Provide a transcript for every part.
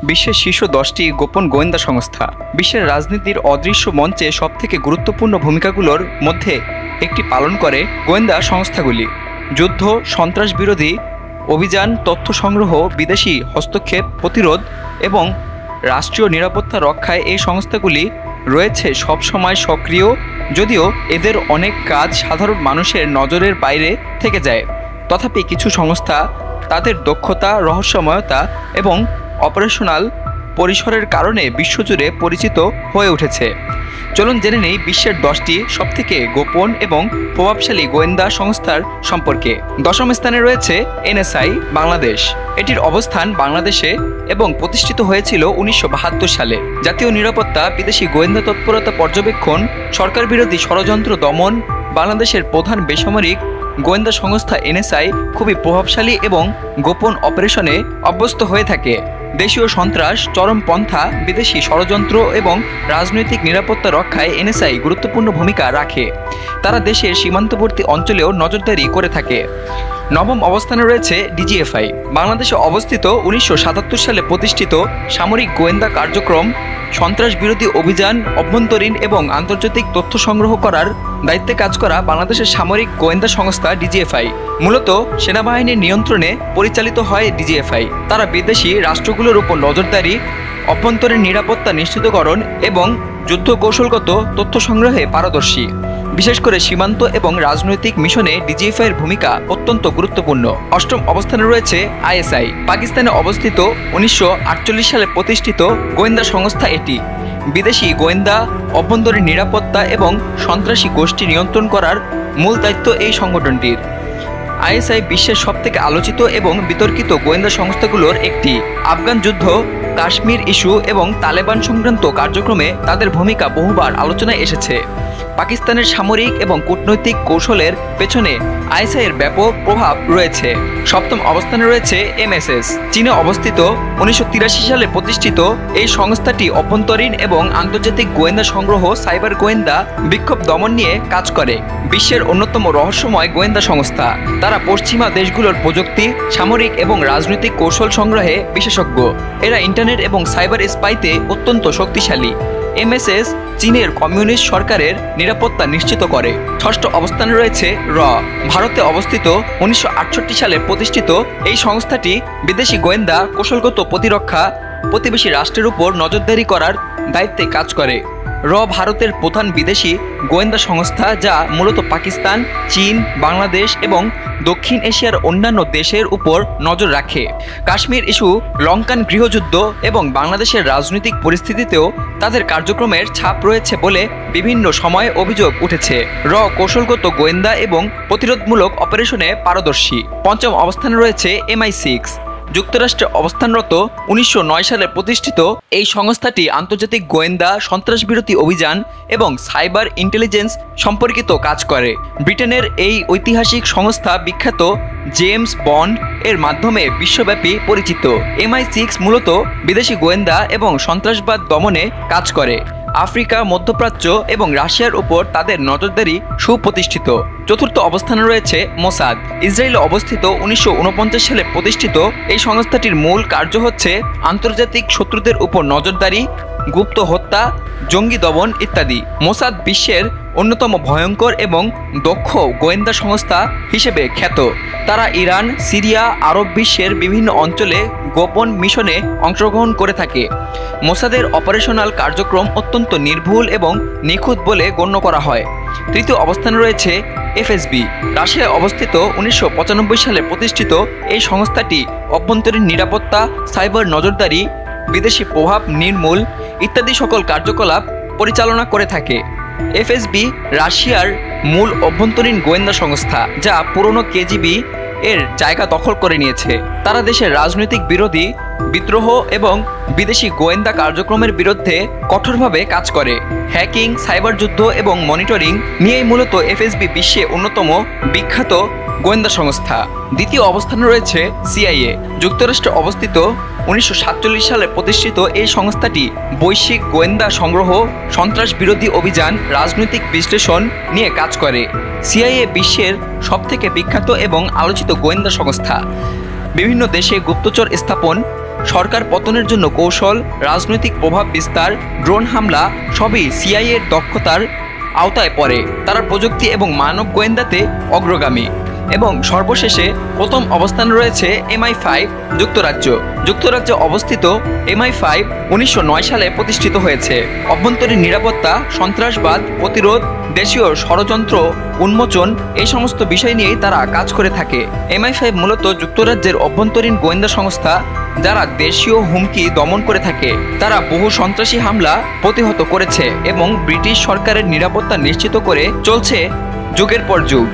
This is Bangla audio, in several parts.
বিশ্বের শীর্ষ 10টি গোপন গোয়েন্দা সংস্থা। বিশ্বের রাজনীতির অদৃশ্য মঞ্চে সবথেকে গুরুত্বপূর্ণ ভূমিকাগুলোর মধ্যে একটি পালন করে গোয়েন্দা সংস্থাগুলি। যুদ্ধ, সন্ত্রাস বিরোধী অভিযান, তথ্য সংগ্রহ, বিদেশি হস্তক্ষেপ প্রতিরোধ এবং রাষ্ট্রীয় নিরাপত্তা রক্ষায় এই সংস্থাগুলি রয়েছে সবসময় সক্রিয়, যদিও এদের অনেক কাজ সাধারণ মানুষের নজরের বাইরে থেকে যায়। তথাপি কিছু সংস্থা তাদের দক্ষতা, রহস্যময়তা এবং অপারেশনাল পরিসরের কারণে বিশ্বজুড়ে পরিচিত হয়ে উঠেছে। চলুন জেনে নেই বিশ্বের 10টি সবথেকে গোপন এবং প্রভাবশালী গোয়েন্দা সংস্থার সম্পর্কে। 10ম স্থানে রয়েছে এনএসআই বাংলাদেশ। এটির অবস্থান বাংলাদেশে এবং প্রতিষ্ঠিত হয়েছিল 1972 সালে। জাতীয় নিরাপত্তা, বিদেশি গোয়েন্দা তৎপরতা পর্যবেক্ষণ, সরকার বিরোধী ষড়যন্ত্র দমন। বাংলাদেশের প্রধান বেসামরিক গোয়েন্দা সংস্থা এনএসআই খুবই প্রভাবশালী এবং গোপন অপারেশনে অভ্যস্ত হয়ে থাকে। দেশীয় সন্ত্রাস, চরমপন্থা, বিদেশি ষড়যন্ত্র এবং রাজনৈতিক নিরাপত্তা রক্ষায় এনএসআই গুরুত্বপূর্ণ ভূমিকা রাখে। তারা দেশের সীমান্তবর্তী অঞ্চলেও নজরদারি করে থাকে। 9ম অবস্থানে রয়েছে ডিজিএফআই। বাংলাদেশে অবস্থিত 1977 সালে প্রতিষ্ঠিত সামরিক গোয়েন্দা কার্যক্রম, সন্ত্রাস বিরোধী অভিযান, অভ্যন্তরীণ এবং আন্তর্জাতিক তথ্য সংগ্রহ করার দায়িত্বে কাজ করা বাংলাদেশের সামরিক গোয়েন্দা সংস্থা ডিজিএফআই। মূলত সেনাবাহিনীর নিয়ন্ত্রণে পরিচালিত হয় ডিজিএফআই। তারা বিদেশি রাষ্ট্রগুলোর উপর নজরদারি, অভ্যন্তরীণ নিরাপত্তা নিশ্চিতকরণ এবং যুদ্ধ কৌশলগত তথ্য সংগ্রহে পারদর্শী। বিশেষ করে সীমান্ত এবং রাজনৈতিক মিশনে ডিজিএফআইয়ের ভূমিকা অত্যন্ত গুরুত্বপূর্ণ। 8ম অবস্থানে রয়েছে আইএসআই। পাকিস্তানে অবস্থিত 1948 সালে প্রতিষ্ঠিত গোয়েন্দা সংস্থা এটি। বিদেশি গোয়েন্দা, অভ্যন্তরীণ নিরাপত্তা এবং সন্ত্রাসী গোষ্ঠী নিয়ন্ত্রণ করার মূল দায়িত্ব এই সংগঠনটির। আইএসআই বিশ্বের সবথেকে আলোচিত এবং বিতর্কিত গোয়েন্দা সংস্থাগুলোর একটি। আফগান যুদ্ধ, কাশ্মীর ইস্যু এবং তালেবান সংক্রান্ত কার্যক্রমে তাদের ভূমিকা বহুবার আলোচনায় এসেছে। পাকিস্তানের সামরিক এবং কূটনৈতিক কৌশলের পেছনে আইএসআইয়ের ব্যাপক প্রভাব রয়েছে। 7ম অবস্থানে রয়েছে এমএসএস। চীনে অবস্থিত 1983 সালে প্রতিষ্ঠিত এই সংস্থাটি অভ্যন্তরীণ এবং আন্তর্জাতিক গোয়েন্দা সংগ্রহ, সাইবার গোয়েন্দা, বিক্ষোভ দমন নিয়ে কাজ করে। বিশ্বের অন্যতম রহস্যময় গোয়েন্দা সংস্থা। তারা পশ্চিমা দেশগুলোর প্রযুক্তি, সামরিক এবং রাজনৈতিক কৌশল সংগ্রহে বিশেষজ্ঞ। এরা ইন্টারনেট এবং সাইবার স্পাইতে অত্যন্ত শক্তিশালী। এমএসএস চীনের কমিউনিস্ট সরকারের নিরাপত্তা নিশ্চিত করে। 6ষ্ঠ অবস্থানে রয়েছে র। ভারতে অবস্থিত 1968 সালে প্রতিষ্ঠিত এই সংস্থাটি বিদেশি গোয়েন্দা, কৌশলগত প্রতিরক্ষা, প্রতিবেশী রাষ্ট্রের উপর নজরদারি করার দায়িত্বে কাজ করে। র ভারতের প্রধান বিদেশি গোয়েন্দা সংস্থা, যা মূলত পাকিস্তান, চীন, বাংলাদেশ এবং দক্ষিণ এশিয়ার অন্যান্য দেশের উপর নজর রাখে। কাশ্মীর ইস্যু, লঙ্কান গৃহযুদ্ধ এবং বাংলাদেশের রাজনৈতিক পরিস্থিতিতেও তাদের কার্যক্রমের ছাপ রয়েছে বলে বিভিন্ন সময়ে অভিযোগ উঠেছে। র কৌশলগত গোয়েন্দা এবং প্রতিরোধমূলক অপারেশনে পারদর্শী। 5ম অবস্থানে রয়েছে MI6। যুক্তরাষ্ট্রে অবস্থানরত 1909 সালে প্রতিষ্ঠিত এই সংস্থাটি আন্তর্জাতিক গোয়েন্দা, সন্ত্রাস বিরোধী অভিযান এবং সাইবার ইন্টেলিজেন্স সম্পর্কিত কাজ করে। ব্রিটেনের এই ঐতিহাসিক সংস্থা বিখ্যাত জেমস বন্ড এর মাধ্যমে বিশ্বব্যাপী পরিচিত। MI6 মূলত বিদেশি গোয়েন্দা এবং সন্ত্রাসবাদ দমনে কাজ করে। আফ্রিকা, মধ্যপ্রাচ্য এবং রাশিয়ার উপর তাদের নজরদারি সুপ্রতিষ্ঠিত। 4র্থ অবস্থানে রয়েছে মোসাদ। ইসরায়েলে অবস্থিত 1949 সালে প্রতিষ্ঠিত এই সংস্থাটির মূল কার্য হচ্ছে আন্তর্জাতিক শত্রুদের উপর নজরদারি, গুপ্ত হত্যা, জঙ্গি দমন ইত্যাদি। মোসাদ বিশ্বের অন্যতম ভয়ঙ্কর এবং দক্ষ গোয়েন্দা সংস্থা হিসেবে খ্যাত। তারা ইরান, সিরিয়া, আরব বিশ্বের বিভিন্ন অঞ্চলে গোপন মিশনে অংশগ্রহণ করে থাকে। মোসাদের অপারেশনাল কার্যক্রম অত্যন্ত নির্ভুল এবং নিখুঁত বলে গণ্য করা হয়। 3য় অবস্থানে রয়েছে এফএসবি। রাশিয়ায় অবস্থিত 1995 সালে প্রতিষ্ঠিত এই সংস্থাটি অভ্যন্তরীণ নিরাপত্তা, সাইবার নজরদারি, বিদেশি প্রভাব নির্মূল ইত্যাদি সকল কার্যকলাপ পরিচালনা করে থাকে। এফএসবি রাশিয়ার মূল অভ্যন্তরীণ গোয়েন্দা সংস্থা, যা পুরনো কেজিবি এর জায়গা দখল করে নিয়েছে। তারা দেশের রাজনৈতিক বিরোধী, বিদ্রোহ এবং বিদেশি গোয়েন্দা কার্যক্রমের বিরুদ্ধে কঠোরভাবে কাজ করে। হ্যাকিং, সাইবার যুদ্ধ এবং মনিটরিং নিয়েই মূলত এফএসবি বিশ্বে অন্যতম বিখ্যাত গোয়েন্দা সংস্থা। 2য় অবস্থানে রয়েছে সিআইএ। যুক্তরাষ্ট্রে অবস্থিত 1947 সালে প্রতিষ্ঠিত এই সংস্থাটি বৈশ্বিক গোয়েন্দা সংগ্রহ, সন্ত্রাস বিরোধী অভিযান, রাজনৈতিক বিশ্লেষণ নিয়ে কাজ করে। সিআইএ বিশ্বের সবথেকে বিখ্যাত এবং আলোচিত গোয়েন্দা সংস্থা। বিভিন্ন দেশে গুপ্তচর স্থাপন, সরকার পতনের জন্য কৌশল, রাজনৈতিক প্রভাব বিস্তার, ড্রোন হামলা সবই সিআইএ এর দক্ষতার আওতায় পড়ে। তারা প্রযুক্তি এবং মানব গোয়েন্দাতে অগ্রগামী। এবং সর্বশেষে প্রথম অবস্থানে রয়েছে MI5 যুক্তরাজ্যে অবস্থিত। MI5 1909 সালে প্রতিষ্ঠিত হয়েছে। অভ্যন্তরীণ নিরাপত্তা, সন্ত্রাসবাদ প্রতিরোধ, দেশীয় ষড়যন্ত্র উন্মোচন এই সমস্ত বিষয় নিয়েই তারা কাজ করে থাকে। MI5 মূলত যুক্তরাজ্যের অভ্যন্তরীণ গোয়েন্দা সংস্থা, যারা দেশীয় হুমকি দমন করে থাকে। তারা বহু সন্ত্রাসী হামলা প্রতিহত করেছে এবং ব্রিটিশ সরকারের নিরাপত্তা নিশ্চিত করে চলছে যুগের পর যুগ।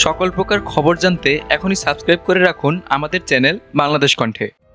সকল প্রকার খবর জানতে এখনই সাবস্ক্রাইব করে রাখুন আমাদের চ্যানেল বাংলাদেশ কণ্ঠে।